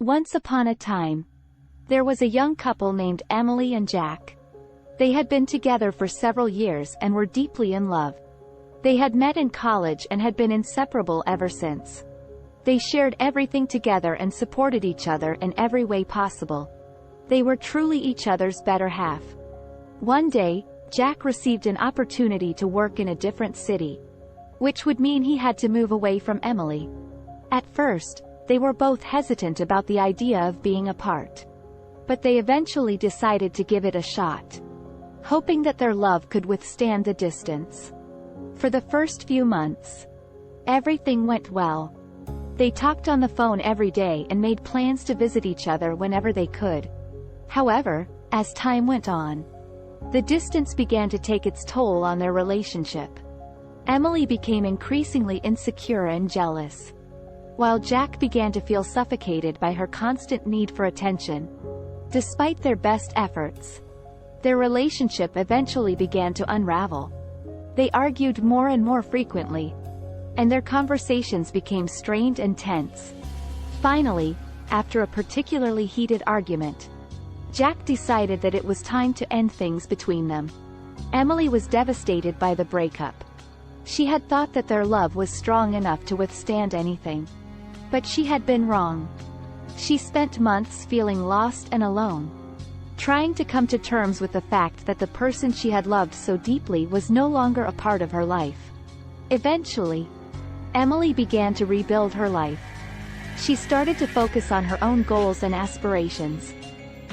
Once upon a time, there was a young couple named Emily and Jack. They had been together for several years and were deeply in love. They had met in college and had been inseparable ever since. They shared everything together and supported each other in every way possible. They were truly each other's better half. One day, Jack received an opportunity to work in a different city, which would mean he had to move away from Emily. At first, they were both hesitant about the idea of being apart. But they eventually decided to give it a shot, hoping that their love could withstand the distance. For the first few months, everything went well. They talked on the phone every day and made plans to visit each other whenever they could. However, as time went on, the distance began to take its toll on their relationship. Emily became increasingly insecure and jealous, while Jack began to feel suffocated by her constant need for attention. Despite their best efforts, their relationship eventually began to unravel. They argued more and more frequently, and their conversations became strained and tense. Finally, after a particularly heated argument, Jack decided that it was time to end things between them. Emily was devastated by the breakup. She had thought that their love was strong enough to withstand anything. But she had been wrong. She spent months feeling lost and alone, trying to come to terms with the fact that the person she had loved so deeply was no longer a part of her life. Eventually, Emily began to rebuild her life. She started to focus on her own goals and aspirations.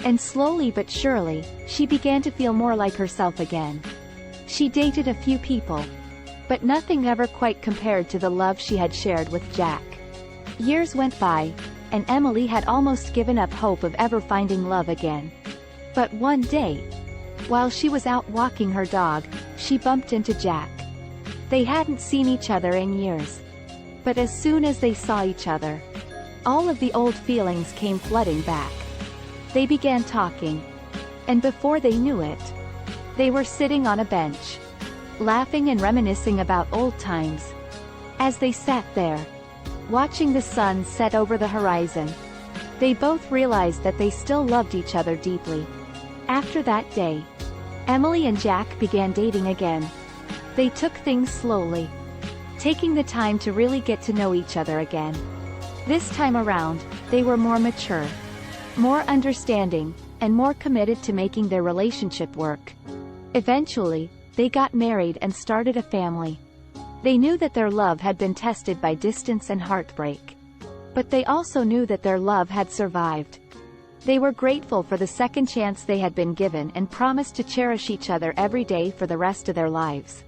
And slowly but surely, she began to feel more like herself again. She dated a few people, but nothing ever quite compared to the love she had shared with Jack. Years went by, and Emily had almost given up hope of ever finding love again. But one day, while she was out walking her dog, she bumped into Jack. They hadn't seen each other in years. But as soon as they saw each other, all of the old feelings came flooding back. They began talking, and before they knew it, they were sitting on a bench, laughing and reminiscing about old times. As they sat there, watching the sun set over the horizon, they both realized that they still loved each other deeply. After that day, Emily and Jack began dating again. They took things slowly, taking the time to really get to know each other again. This time around, they were more mature, more understanding, and more committed to making their relationship work. Eventually, they got married and started a family. They knew that their love had been tested by distance and heartbreak. But they also knew that their love had survived. They were grateful for the second chance they had been given and promised to cherish each other every day for the rest of their lives.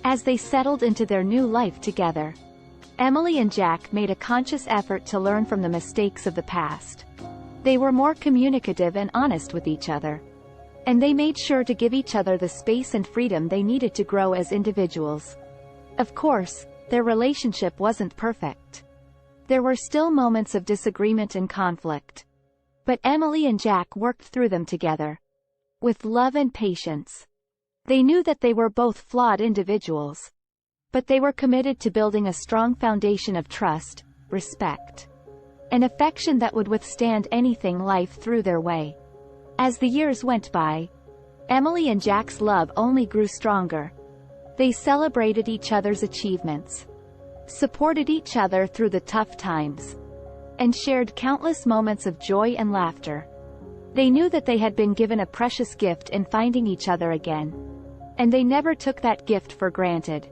As they settled into their new life together, Emily and Jack made a conscious effort to learn from the mistakes of the past. They were more communicative and honest with each other. And they made sure to give each other the space and freedom they needed to grow as individuals. Of course, their relationship wasn't perfect. There were still moments of disagreement and conflict. But Emily and Jack worked through them together, with love and patience. They knew that they were both flawed individuals, but they were committed to building a strong foundation of trust, respect, and affection that would withstand anything life threw their way. As the years went by, Emily and Jack's love only grew stronger. They celebrated each other's achievements, supported each other through the tough times, and shared countless moments of joy and laughter. They knew that they had been given a precious gift in finding each other again, and they never took that gift for granted.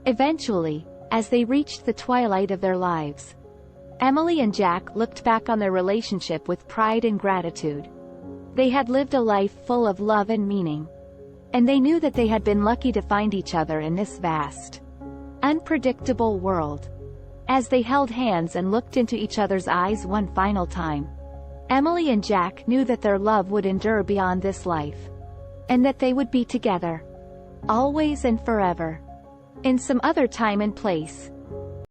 Eventually, as they reached the twilight of their lives, Emily and Jack looked back on their relationship with pride and gratitude. They had lived a life full of love and meaning, and they knew that they had been lucky to find each other in this vast, unpredictable world. As they held hands and looked into each other's eyes one final time, Emily and Jack knew that their love would endure beyond this life, and that they would be together, always and forever. In some other time and place,